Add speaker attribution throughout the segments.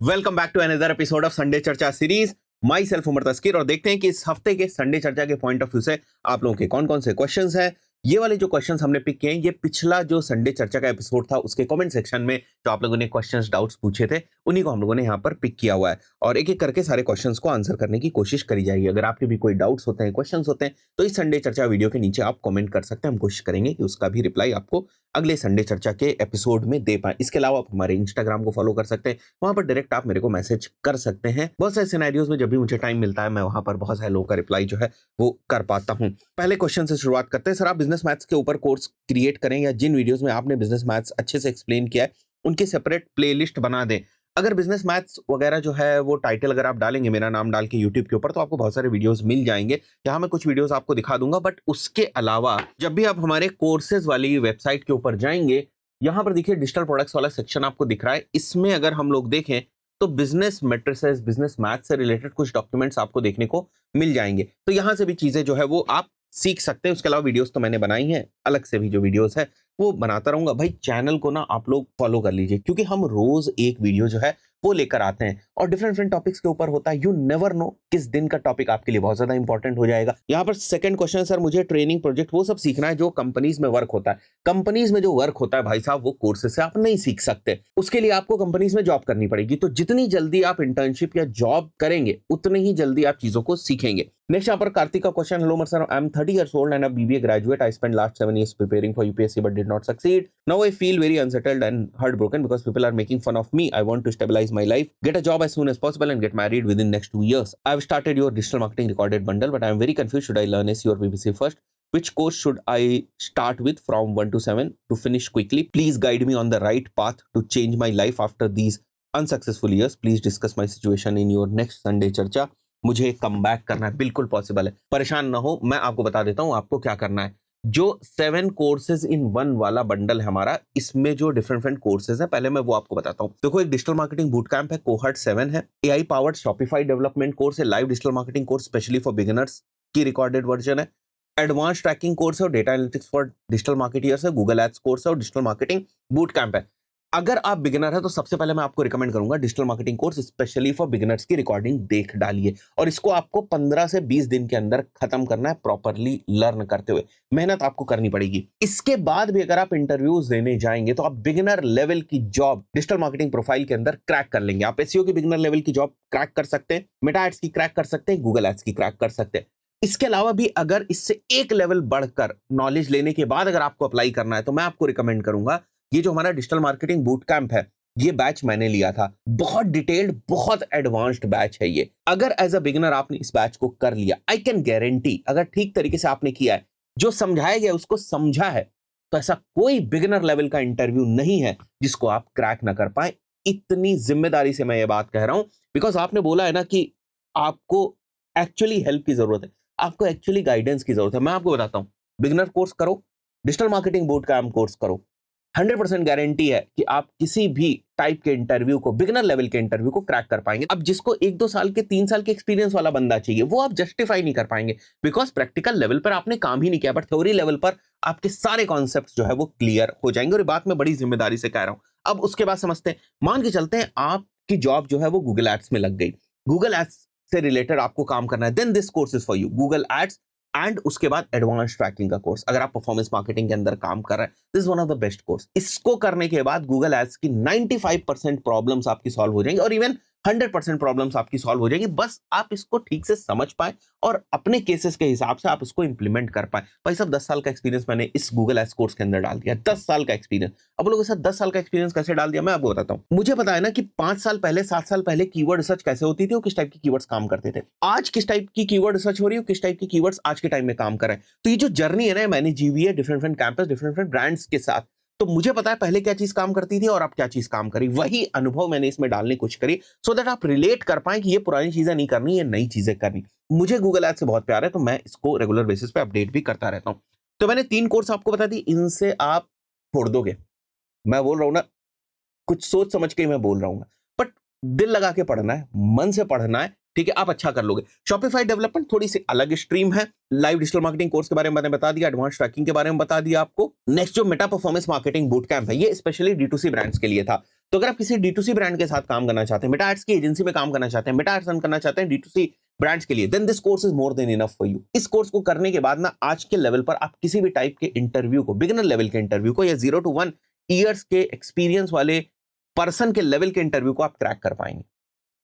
Speaker 1: Welcome back to another episode of Sunday चर्चा series. Myself Umar Taskeer. और देखते हैं कि इस हफ्ते के संडे चर्चा के पॉइंट ऑफ व्यू से आप लोगों के कौन कौन से क्वेश्चंस हैं। ये वाले जो क्वेश्चंस हमने पिक किए हैं, ये पिछला जो संडे चर्चा का एपिसोड था उसके कमेंट सेक्शन में जो आप लोगों ने क्वेश्चंस डाउट्स पूछे थे, उन्हीं को हम लोगों ने यहाँ पर पिक किया हुआ है और एक एक करके सारे क्वेश्चंस को आंसर करने की कोशिश करी जाएगी। अगर आपके भी कोई डाउट्स होते हैं, क्वेश्चंस होते हैं, तो इस संडे चर्चा वीडियो के नीचे आप कमेंट कर सकते हैं। हम कोशिश करेंगे कि उसका भी रिप्लाई आपको अगले संडे चर्चा के एपिसोड में दे पाए। इसके अलावा आप हमारे इंस्टाग्राम को फॉलो कर सकते हैं, वहां पर डायरेक्ट आप मेरे को मैसेज कर सकते हैं। बहुत सारे सिनेरियोज में जब भी मुझे टाइम मिलता है, मैं वहां पर बहुत सारे लोगों का रिप्लाई जो है वो कर पाता हूं। पहले क्वेश्चन से शुरुआत करते हैं। सर, आप बिजनेस मैथ्स के ऊपर कोर्स क्रिएट करें या जिन वीडियोस में आपने बिजनेस मैथ्स अच्छे से एक्सप्लेन किया है उनकी सेपरेट प्लेलिस्ट बना दें। अगर बिजनेस मैथ्स वगैरह जो है वो टाइटल अगर आप डालेंगे मेरा नाम डाल के यूट्यूब के ऊपर, तो आपको बहुत सारे वीडियोस मिल जाएंगे। यहाँ मैं कुछ वीडियोस आपको दिखा दूंगा, बट उसके अलावा जब भी आप हमारे कोर्सेज वाली वेबसाइट के ऊपर जाएंगे, यहाँ पर देखिए डिजिटल प्रोडक्ट्स वाला सेक्शन आपको दिख रहा है। इसमें अगर हम लोग देखें तो बिजनेस मैट्रिसेस, बिजनेस मैथ से रिलेटेड कुछ डॉक्यूमेंट्स आपको देखने को मिल जाएंगे। तो यहाँ से भी चीजें जो है वो आप सीख सकते हैं। उसके अलावा वीडियोस तो मैंने बनाई हैं, अलग से भी जो वीडियोस है वो बनाता रहूंगा। भाई चैनल को ना आप लोग फॉलो कर लीजिए, क्योंकि हम रोज एक वीडियो जो है वो लेकर आते हैं और डिफरेंट डिफरेंट टॉपिक्स के ऊपर होता है। यू नेवर नो किस दिन का टॉपिक आपके लिए बहुत ज्यादा इंपॉर्टेंट हो जाएगा। यहाँ पर सेकंड क्वेश्चन, सर मुझे ट्रेनिंग प्रोजेक्ट वो सब सीखना है जो कंपनीज में वर्क होता है। कंपनीज में जो वर्क होता है भाई साहब, वो कोर्सेज से आप नहीं सीख सकते। उसके लिए आपको कंपनीज में जॉब करनी पड़ेगी। तो जितनी जल्दी आप इंटर्नशिप या जॉब करेंगे उतनी ही जल्दी आप चीजों को सीखेंगे। नेक्स्ट यहाँ पर कार्तिक का question, hello sir, I am 30 years old and a BBA graduate. I spent last 7 years preparing for UPSC but did not succeed. Now I feel very unsettled and heartbroken because people are making fun of me. I want to stabilize my life, get a job as soon as possible and get married within next 2 years. I have started your digital marketing recorded bundle, but I am very confused. Should I learn SEO or BBC first? Which course should I start with from 1 to 7 to finish quickly? Please guide me on the right path to change my life after these unsuccessful years. Please discuss my situation in your next Sunday चर्चा। मुझे come back करना है, बिल्कुल possible है, परेशान ना हो। मैं आपको बता देता हूं आपको क्या करना है। जो 7 कोर्सेज इन 1 वाला बंडल है हमारा, इसमें जो डिफरेंट डिफरेंट कोर्सेज है, पहले मैं वो आपको बताता हूं। देखो, एक डिजिटल मार्केटिंग बूट कैंप है, कोहर्ट 7 है। AI powered Shopify development course है। Live digital marketing course specially for beginners की रिकॉर्डेड वर्जन है। एडवांस ट्रैकिंग कोर्स है और data analytics for digital marketers है। गूगल एड्स कोर्स है और डिजिटल मार्केटिंग बूट कैंप है। अगर आप बिगिनर है तो सबसे पहले मैं आपको रिकमेंड करूंगा digital marketing course specially for beginners की रिकॉर्डिंग देख डालिए, और इसको आपको 15 से 20 दिन के अंदर खत्म करना है, प्रॉपरली लर्न करते हुए। मेहनत आपको करनी पड़ेगी। इसके बाद भी अगर आप इंटरव्यूज देने जाएंगे तो आप बिगिनर लेवल की जॉब डिजिटल मार्केटिंग प्रोफाइल के अंदर क्रैक कर लेंगे। आप एसईओ की बिगिनर लेवल की जॉब क्रैक कर सकते हैं, मेटा एड्स की क्रैक कर सकते हैं, गूगल एड्स की क्रैक कर सकते हैं। इसके अलावा भी अगर इससे एक लेवल बढ़कर नॉलेज लेने के बाद अगर आपको अप्लाई करना है, तो मैं आपको रिकमेंड करूंगा ये जो हमारा डिजिटल मार्केटिंग बूट कैंप है, ये बैच मैंने लिया था। बहुत डिटेल्ड, बहुत एडवांस्ड बैच है ये। अगर एज अ बिगिनर आपने इस बैच को कर लिया, आई कैन गारंटी, अगर ठीक तरीके से आपने किया है, जो समझाया गया उसको समझा है, तो ऐसा कोई बिगिनर लेवल का इंटरव्यू नहीं है जिसको आप क्रैक ना कर पाए। इतनी जिम्मेदारी से मैं ये बात कह रहा हूं, बिकॉज आपने बोला है ना कि आपको एक्चुअली हेल्प की जरूरत है, आपको एक्चुअली गाइडेंस की जरूरत है। मैं आपको बताता हूं, बिगिनर कोर्स करो, digital marketing boot camp course करो। 100% गारंटी है कि आप किसी भी टाइप के इंटरव्यू को, बिगिनर लेवल के इंटरव्यू को क्रैक कर पाएंगे। अब जिसको 1-2 साल के, 3 साल के एक्सपीरियंस वाला बंदा चाहिए, वो आप जस्टिफाई नहीं कर पाएंगे, बिकॉज प्रैक्टिकल लेवल पर आपने काम ही नहीं किया, बट थ्योरी लेवल पर आपके सारे कॉन्सेप्ट जो है वो क्लियर हो जाएंगे। और ये बात मैं बड़ी जिम्मेदारी से कह रहा हूं। अब उसके बाद समझते हैं, मान के चलते हैं आपकी जॉब जो है वो गूगल एड्स में लग गई। गूगल एड्स से रिलेटेड आपको काम करना है, then this course is for you. Google ads and उसके बाद एडवांस ट्रैकिंग का कोर्स। अगर आप परफॉर्मेंस मार्केटिंग के अंदर काम कर रहे हैं, this is one of the best course. इसको करने के बाद गूगल एड्स की 95% प्रॉब्लम्स आपकी सॉल्व हो जाएंगी, और इवन 100% प्रॉब्लम्स आपकी सॉल्व हो जाएंगी। बस आप इसको ठीक से समझ पाए और अपने केसेस के हिसाब से आप उसको इंप्लीमेंट कर पाए। भाई साहब, 10 साल का एक्सपीरियंस मैंने इस गूगल एड्स कोर्स के अंदर डाल दिया। 10 साल का एक्सपीरियंस। अब लोगों के साथ 10 साल का एक्सपीरियंस कैसे डाल दिया, मैं आपको बताता हूं। मुझे पता है ना कि 5 साल पहले, 7 साल पहले कीवर्ड रिसर्च कैसे होती थी और किस टाइप की कीवर्ड्स काम करते थे। आज किस टाइप की कीवर्ड रिसर्च हो रही है, किस टाइप की कीवर्ड्स आज के टाइम में काम कर रहे हैं। तो ये जो जर्नी है ना, मैंने जी हुई है different different campus, different different brands के साथ। तो मुझे पता है पहले क्या चीज काम करती थी और अब क्या चीज काम करी। वही अनुभव मैंने इसमें डालने की कोशिश करी, सो दैट आप रिलेट कर पाए कि ये पुरानी चीजें नहीं करनी, ये नई चीजें करनी। मुझे गूगल एड्स से बहुत प्यार है, तो मैं इसको रेगुलर बेसिस पे अपडेट भी करता रहता हूं। तो मैंने 3 कोर्स आपको बता दी, इनसे आप छोड़ दोगे। मैं बोल रहा हूं ना, कुछ सोच समझ के ही मैं बोल रहा हूँ, बट दिल लगा के पढ़ना है, मन से पढ़ना है, ठीक है, आप अच्छा कर लोगे। शॉपिफाई डेवलपमेंट थोड़ी सी अलग स्ट्रीम है। लाइव डिजिटल मार्केटिंग कोर्स के बारे में मैंने बता दिया, एडवांस ट्रैकिंग के बारे में बता दिया आपको। नेक्स्ट जो Meta performance marketing boot camp है, ये स्पेशली D2C ब्रांड्स के लिए था। तो अगर आप किसी D2C ब्रांड के साथ काम करना चाहते हैं, मेटा एड्स की एजेंसी में काम करना चाहते हैं, मेटा एड्स रन करना चाहते हैं D2C ब्रांड्स के लिए, then this course is more than enough for you. इस कोर्स को करने के बाद ना आज के लेवल पर आप किसी भी टाइप के इंटरव्यू को, बिगिनर लेवल के इंटरव्यू को या 0 to 1 ईयर्स के एक्सपीरियंस वाले पर्सन के लेवल के इंटरव्यू को आप क्रैक कर पाएंगे।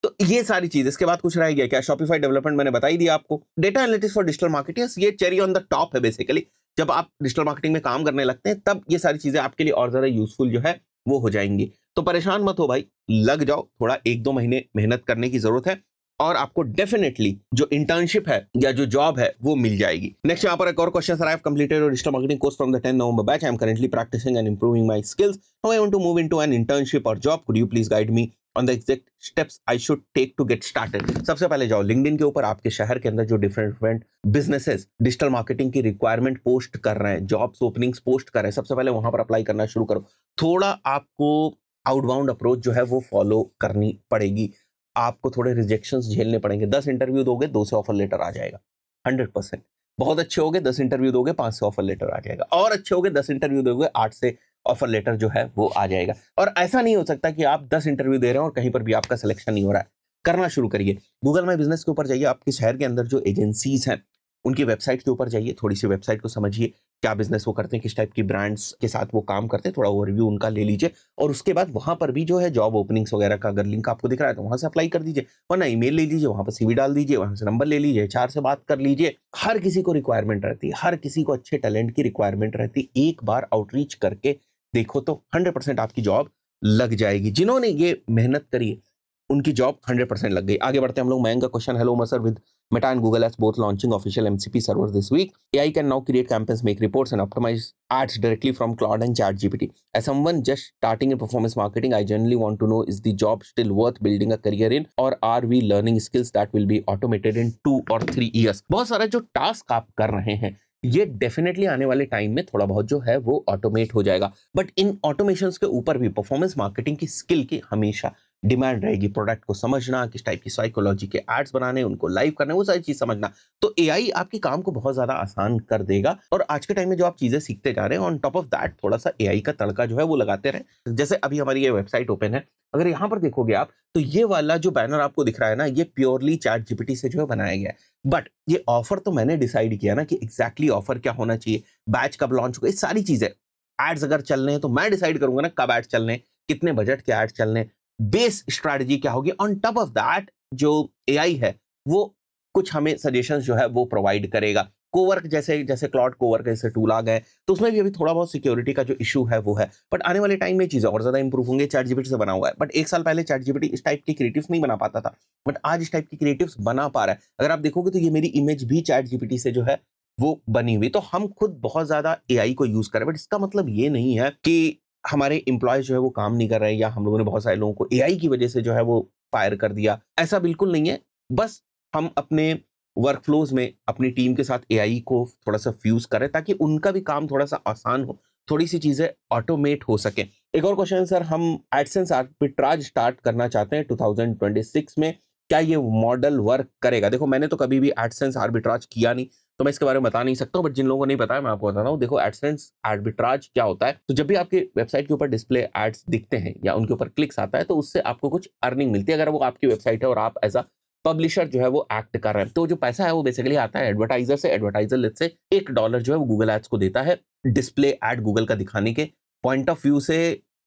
Speaker 1: तो ये सारी चीज, इसके बाद कुछ रह गया क्या? शॉपिफाई डेवलपमेंट मैंने बता ही दिया आपको। Data analytics for digital marketing, ये चेरी ऑन द टॉप है बेसिकली। जब आप डिजिटल मार्केटिंग में काम करने लगते हैं तब ये सारी चीजें आपके लिए और ज्यादा यूजफुल जो है वो हो जाएंगी। तो परेशान मत हो भाई, लग जाओ, थोड़ा 1-2 महीने मेहनत करने की जरूरत है और आपको डेफिनेटली जो इंटर्नशिप है या जो जॉब है वो मिल जाएगी। नेक्स्ट यहाँ पर एक और question sir, I have completed your digital marketing course from the 10 November batch, I am currently practicing and improving my skills, now I want to move into an internship और job, could you please guide me on the exact steps I should take to get started. सबसे पहले जाओ LinkedIn के ऊपर, आपके शहर के अंदर जो डिफरेंट बिजनेसेस डिजिटल मार्केटिंग की रिक्वायरमेंट पोस्ट कर रहे हैं, जॉब्स ओपनिंग्स पोस्ट कर रहे हैं, सबसे पहले वहां पर अप्लाई करना शुरू करो। थोड़ा आपको आउटबाउंड अप्रोच जो है वो फॉलो करनी पड़ेगी, आपको थोड़े रिजेक्शंस झेलने पड़ेंगे। 10 इंटरव्यू दोगे 2 से ऑफर लेटर आ जाएगा 100%। बहुत अच्छे होगे 10 इंटरव्यू दोगे 5 से ऑफर लेटर आ जाएगा, और अच्छे होगे 10 इंटरव्यू दोगे 8 से ऑफर लेटर जो है वो आ जाएगा। और ऐसा नहीं हो सकता कि आप 10 इंटरव्यू दे रहे हो और कहीं पर भी आपका सिलेक्शन नहीं हो रहा है। करना शुरू करिए। गूगल माई बिजनेस के ऊपर जाइए, आपके शहर के अंदर जो एजेंसीज हैं उनकी वेबसाइट के ऊपर जाइए, थोड़ी सी वेबसाइट को समझिए, क्या बिजनेस वो करते हैं, किस टाइप की ब्रांड्स के साथ वो काम करते हैं, थोड़ा ओवरव्यू उनका ले लीजिए। और उसके बाद वहां पर भी जो है जॉब ओपनिंग्स वगैरह का अगर लिंक आपको दिख रहा है तो वहां से अप्लाई कर दीजिए, वरना ईमेल ले लीजिए, वहां पर सीवी डाल दीजिए, वहां से नंबर ले लीजिए, 4 से बात कर लीजिए। हर किसी को रिक्वायरमेंट रहती है, हर किसी को अच्छे टैलेंट की रिक्वायरमेंट रहती है। एक बार आउटरीच करके देखो तो 100% आपकी जॉब लग जाएगी। जिन्होंने ये मेहनत करी है उनकी जॉब 100% लग गई। आगे बढ़ते हैं हम लोग। मयंक का क्वेश्चन, हेलो मसर, with Meta and Google Ads both launching official MCP servers this week, AI can now create campaigns, make reports, and optimize ads directly from Claude and ChatGPT. As someone just starting in performance marketing, I genuinely want to know, is the job still worth building a career in, or are we learning skills that will be automated in 2 or 3 years? बहुत सारा जो task आप कर रहे हैं ये definitely आने वाले टाइम में थोड़ा बहुत जो है वो ऑटोमेट हो जाएगा, बट इन ऑटोमेशंस के ऊपर भी परफॉर्मेंस मार्केटिंग की स्किल की हमेशा डिमांड रहेगी। प्रोडक्ट को समझना, किस टाइप की साइकोलॉजी के एड्स बनाने, उनको लाइव करने, वो सारी चीज समझना। तो एआई आपके काम को बहुत ज्यादा आसान कर देगा। और आज के टाइम में जो आप चीजें सीखते जा रहे हैं, ऑन टॉप ऑफ दैट थोड़ा सा एआई का तड़का जो है वो लगाते रहे। जैसे अभी हमारी ये वेबसाइट ओपन है, अगर यहाँ पर देखोगे आप तो ये वाला जो बैनर आपको दिख रहा है ना, ये प्योरली चैट जीपीटी से जो है बनाया गया है। बट ये ऑफर तो मैंने डिसाइड किया ना कि एग्जैक्टली ऑफर क्या होना चाहिए, बैच कब लॉन्च होगा, ये सारी चीजें। एड्स अगर चलने हैं तो मैं डिसाइड करूंगा ना कब एड्स चलने, कितने बजट के एड्स चलने, बेस स्ट्रैटेजी क्या होगी। ऑन टॉप ऑफ दैट जो एआई है वो कुछ हमें सजेशंस जो है वो प्रोवाइड करेगा। कोवर्क जैसे क्लाउड कोवर्क जैसे टूल आ गए तो उसमें भी अभी थोड़ा बहुत सिक्योरिटी का जो इशू है वो है, बट आने वाले टाइम में चीजें और ज्यादा इंप्रूव होंगे। चैट जीपीटी से बना हुआ है, बट 1 साल पहले चैट जीपीटी इस टाइप के क्रिएटिव्स नहीं बना पाता था, बट आज इस टाइप की क्रिएटिव्स बना पा रहा है। अगर आप देखोगे तो ये मेरी इमेज भी चैट जीपीटी से जो है वो बनी हुई। तो हम खुद बहुत ज्यादा एआई को यूज करें, बट इसका मतलब ये नहीं है कि हमारे एम्प्लॉयज जो है वो काम नहीं कर रहे हैं या हम लोगों ने बहुत सारे लोगों को एआई की वजह से जो है वो फायर कर दिया, ऐसा बिल्कुल नहीं है। बस हम अपने वर्कफ्लोज में अपनी टीम के साथ एआई को थोड़ा सा फ्यूज करें ताकि उनका भी काम थोड़ा सा आसान हो, थोड़ी सी चीजें ऑटोमेट हो सके। एक और क्वेश्चन सर, हम एडसेंस आर्बिट्राज स्टार्ट करना चाहते हैं 2026 में, क्या ये मॉडल वर्क करेगा? देखो मैंने तो कभी भी एडसेंस आर्बिट्राज किया नहीं तो मैं इसके बारे में बता नहीं सकता हूँ, बट जिन लोगों को नहीं पता है मैं आपको बताता हूँ। देखो एडसेंस आर्बिट्राज क्या होता है, तो जब भी आपके वेबसाइट के ऊपर डिस्प्ले एड्स दिखते हैं या उनके ऊपर क्लिक्स आता है तो उससे आपको कुछ अर्निंग मिलती है। अगर वो आपकी वेबसाइट है और आप एज अ पब्लिशर जो है वो एक्ट कर रहे हैं तो जो पैसा है वो बेसिकली आता है एडवर्टाइजर से। एडवर्टाइजर लेट्स से $1 जो है वो गूगल एड्स को देता है डिस्प्ले एड गूगल का दिखाने के पॉइंट ऑफ व्यू से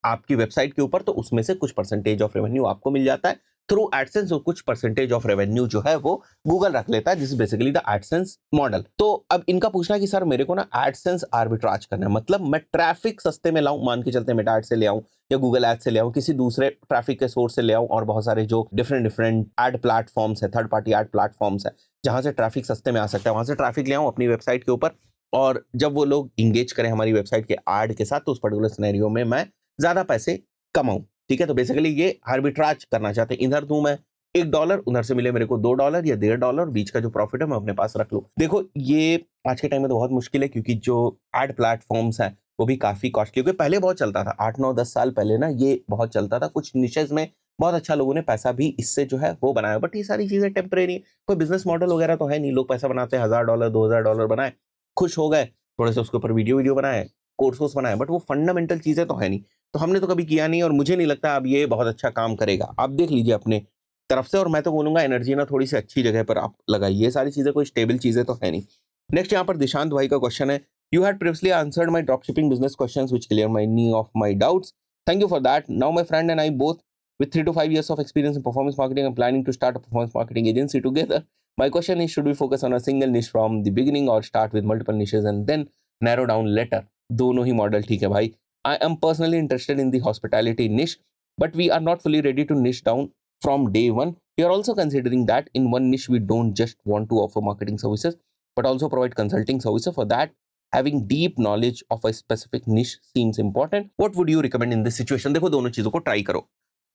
Speaker 1: आपकी वेबसाइट के ऊपर, तो उसमें से कुछ परसेंटेज ऑफ रेवेन्यू आपको मिल जाता है थ्रू एडसेंस, और कुछ परसेंटेज ऑफ रेवेन्यू जो है वो गूगल रख लेता है। This is basically the AdSense model. तो अब इनका पूछना है कि सर मेरे को ना एडसेंस आर्बिट्राज करना है, मतलब मैं ट्रैफिक सस्ते में लाऊं, मान के चलते मेटा एड से ले आऊं या गूगल एड से ले आऊं, किसी दूसरे ट्रैफिक के सोर्स से ले आऊं, और बहुत सारे जो डिफरेंट एड प्लेटफॉर्म्स है, थर्ड पार्टी एड प्लेटफॉर्म्स है जहां से ट्रैफिक सस्ते में आ सकता है, वहां से ट्रैफिक ले आऊं अपनी वेबसाइट के ऊपर, और जब वो लोग इंगेज करें हमारी वेबसाइट के एड के साथ तो उस पर्टिकुलर सिनेरियो में मैं ज्यादा पैसे कमाऊं। ठीक है, तो बेसिकली ये आर्बिट्राज करना चाहते हैं, इधर दूं मैं $1, उधर से मिले मेरे को $2 या $1.5, बीच का जो प्रॉफिट है मैं अपने पास रख लूं। देखो ये आज के टाइम में तो बहुत मुश्किल है क्योंकि जो एड प्लेटफॉर्म्स हैं वो भी काफी कॉस्टली हो गए। पहले बहुत चलता था, 8, 9, 10 साल पहले ना ये बहुत चलता था, कुछ निशेज में बहुत अच्छा लोगों ने पैसा भी इससे जो है वो बनाया, बट ये सारी चीजें टेम्परेरी, कोई बिजनेस मॉडल वगैरह तो है नहीं। लोग पैसा बनाते हैं, $1000 $2000 बनाए, खुश हो गए, थोड़े से उसके ऊपर वीडियो बनाए, कोर्स बनाए, बट वो फंडामेंटल चीजें तो है नहीं। तो हमने तो कभी किया नहीं और मुझे नहीं लगता अब ये बहुत अच्छा काम करेगा। आप देख लीजिए अपने तरफ से और मैं तो बोलूँगा एनर्जी ना थोड़ी सी अच्छी जगह पर आप लगाइए। ये सारी चीज़ें कोई स्टेबल चीज़ें तो है नहीं। नेक्स्ट यहाँ पर दिशांत भाई का क्वेश्चन है, you had previously answered my drop shipping business questions which clear many of my doubts. Thank you for that. Now my friend and I both with 3 to 5 years of experience in performance marketing and planning to start a performance marketing agency together. My question is, should we focus on a single niche from the beginning or start with multiple niches and then narrow down later? दोनों ही model ठीक है भाई। I am personally interested in the hospitality niche, but we are not fully ready to niche down from day one. We are also considering that in one niche we don't just want to offer marketing services, but also provide consulting services. For that, having deep knowledge of a specific niche seems important. What would you recommend in this situation? देखो दोनों चीजों को try करो।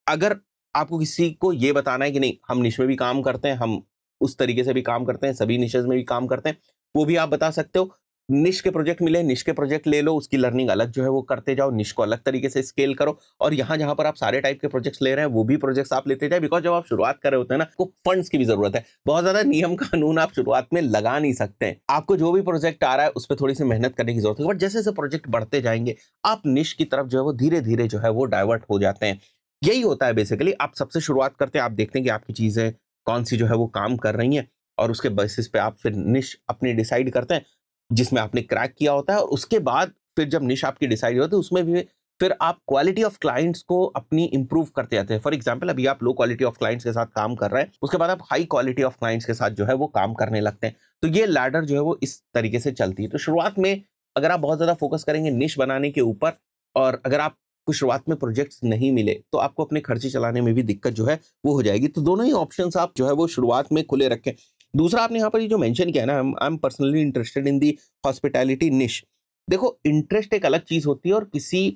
Speaker 1: अगर आपको किसी को ये बताना है कि नहीं हम निश में भी काम करते हैं, हम उस तरीके से भी काम करते हैं, सभी निशेज में भी काम करते हैं, वो भी आप बता सकते हो। निश के प्रोजेक्ट मिले, निश के प्रोजेक्ट ले लो, उसकी लर्निंग अलग जो है वो करते जाओ, निश को अलग तरीके से स्केल करो और यहाँ जहां पर आप सारे टाइप के प्रोजेक्ट्स ले रहे हैं वो भी प्रोजेक्ट्स आप लेते जाए। बिकॉज जब आप शुरुआत कर रहे होते हैं ना, आपको फंड्स की भी जरूरत है। बहुत ज्यादा नियम कानून आप शुरुआत में लगा नहीं सकते हैं। आपको जो भी प्रोजेक्ट आ रहा है उस पर थोड़ी सी मेहनत करने की जरूरत है, बट जैसे जैसे प्रोजेक्ट बढ़ते जाएंगे आप निश की तरफ जो है वो धीरे धीरे जो है वो डाइवर्ट हो जाते हैं। यही होता है बेसिकली। आप सबसे शुरुआत करते हैं, आप देखते हैं कि आपकी चीजें कौन सी जो है वो काम कर रही हैं और उसके बेसिस पे आप फिर निश अपनी डिसाइड करते हैं जिसमें आपने क्रैक किया होता है। और उसके बाद फिर जब निश आपकी डिसाइड होती है उसमें भी फिर आप क्वालिटी ऑफ क्लाइंट्स को अपनी इंप्रूव करते जाते हैं। फॉर एग्जांपल अभी आप लो क्वालिटी ऑफ क्लाइंट्स के साथ काम कर रहे हैं, उसके बाद आप हाई क्वालिटी ऑफ क्लाइंट्स के साथ जो है वो काम करने लगते हैं। तो ये लैडर जो है वो इस तरीके से चलती है। तो शुरुआत में अगर आप बहुत ज्यादा फोकस करेंगे निश बनाने के ऊपर और अगर आपको शुरुआत में प्रोजेक्ट्स नहीं मिले तो आपको अपने खर्चे चलाने में भी दिक्कत जो है वो हो जाएगी। तो दोनों ही ऑप्शंस आप जो है वो शुरुआत में खुले रखें। दूसरा आपने यहाँ पर ये जो मेंशन किया ना, I am personally interested in the hospitality निश। देखो इंटरेस्ट एक अलग चीज होती है और किसी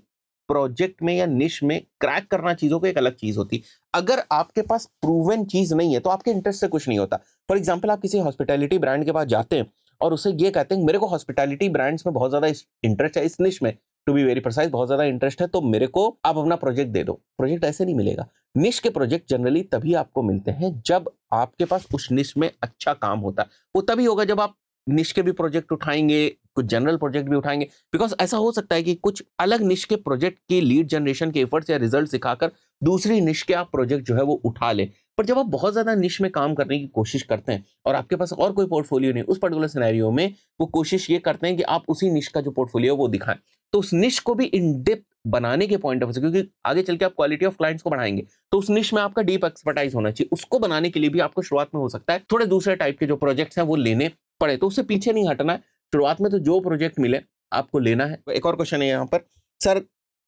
Speaker 1: प्रोजेक्ट में या निश में क्रैक करना चीजों को एक अलग चीज होती है। अगर आपके पास प्रूवन चीज नहीं है तो आपके इंटरेस्ट से कुछ नहीं होता। फॉर एग्जाम्पल आप किसी हॉस्पिटैलिटी ब्रांड के पास जाते हैं और उससे ये कहते हैं मेरे को हॉस्पिटैलिटी ब्रांड्स में बहुत ज्यादा इंटरेस्ट है, इस निश में टू बी वेरी प्रिसाइज बहुत ज्यादा इंटरेस्ट है, तो मेरे को आप अपना प्रोजेक्ट दे दो। प्रोजेक्ट ऐसे नहीं मिलेगा। निश के प्रोजेक्ट जनरली तभी आपको मिलते हैं जब आपके पास उस निश में अच्छा काम होता है। वो तभी होगा जब आप निश के भी प्रोजेक्ट उठाएंगे, कुछ जनरल प्रोजेक्ट भी उठाएंगे। बिकॉज ऐसा हो सकता है कि कुछ अलग निश के प्रोजेक्ट की लीड जनरेशन के एफर्ट्स या रिजल्ट सिखाकर दूसरी निश के आप प्रोजेक्ट जो है वो उठा ले। पर जब आप बहुत ज्यादा निश में काम करने की कोशिश करते हैं और आपके पास और कोई पोर्टफोलियो नहीं, उस पर्टिकुलर सिनेरियो में वो कोशिश ये करते हैं कि आप उसी निश का जो पोर्टफोलियो है वो दिखाएं। तो उस निश को भी इन डेप्थ बनाने के पॉइंट ऑफ व्यू, क्योंकि आगे चल के आप क्वालिटी ऑफ क्लाइंट्स को बढ़ाएंगे तो उस निश में आपका डीप एक्सपर्टाइज होना चाहिए। उसको बनाने के लिए भी आपको शुरुआत में हो सकता है थोड़े दूसरे टाइप के जो प्रोजेक्ट्स हैं वो लेने पड़े। तो उससे पीछे नहीं हटना है। शुरुआत में तो जो प्रोजेक्ट मिले आपको लेना है। एक और क्वेश्चन है यहाँ पर, sir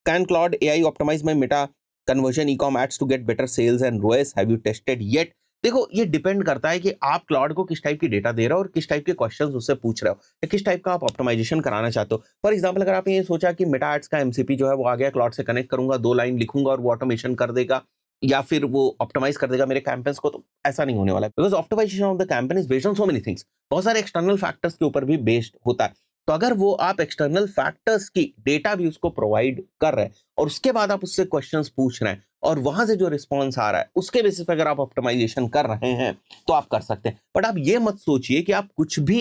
Speaker 1: can Claude AI optimize my Meta conversion e-com ads to get better sales and ROAS, have you tested yet? देखो ये डिपेंड करता है कि आप क्लाउड को किस टाइप की डेटा दे रहे हो और किस टाइप के क्वेश्चंस उससे पूछ रहे हो या किस टाइप का आप ऑप्टिमाइजेशन कराना चाहते हो। फॉर एग्जांपल अगर आपने ये सोचा कि मेटा एड्स का एमसीपी जो है वो आ गया, क्लाउड से कनेक्ट करूंगा, 2 लाइन लिखूंगा और वो ऑटोमेशन कर देगा या फिर वो ऑप्टिमाइज कर देगा मेरे कैंपेन्स को, तो ऐसा नहीं होने वाला है। Because optimization of the campaign is based on so many things. बहुत सारे एक्सटर्नल फैक्टर्स के ऊपर भी बेस्ड होता है। तो अगर वो आप एक्सटर्नल फैक्टर्स की डेटा भी उसको प्रोवाइड कर रहे हैं और उसके बाद आप उससे क्वेश्चंस पूछ रहे हैं और वहां से जो रिस्पॉन्स आ रहा है उसके बेसिस पे अगर आप ऑप्टिमाइजेशन कर रहे हैं तो आप कर सकते हैं। बट आप ये मत सोचिए कि आप कुछ भी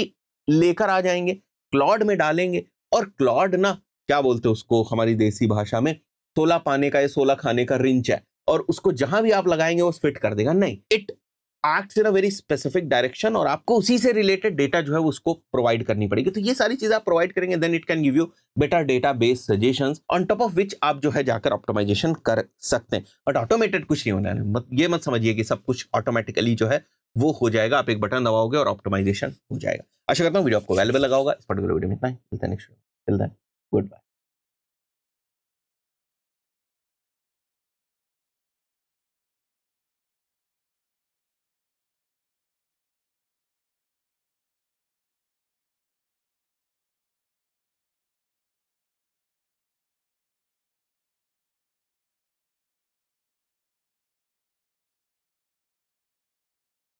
Speaker 1: लेकर आ जाएंगे, क्लॉड में डालेंगे और क्लॉड ना क्या बोलते हैं उसको हमारी देसी भाषा में, 16 पाने का या 16 खाने का रिंच है और उसको जहां भी आप लगाएंगे वो फिट कर देगा। नहीं, it acts in a very specific direction और आपको उसी से रिलेटेड डेटा जो है उसको प्रोवाइड करनी पड़ेगी। तो ये सारी चीजें आप प्रोवाइड करेंगे, then it can give you better data based suggestions on top of which आप जो है जाकर ऑप्टिमाइजेशन कर सकते हैं। बट ऑटोमेटेड कुछ नहीं होना है। ये मत समझिए कि सब कुछ ऑटोमेटिकली जो है वो हो जाएगा, आप एक बटन दबाओगे और ऑप्टिमाइजेशन हो जाएगा। आशा करता हूँ वीडियो आपको वैल्यूएबल लगा होगा। इस पर्टिकुलर वीडियो में इतना ही, मिलते हैं next video. Till then, good bye.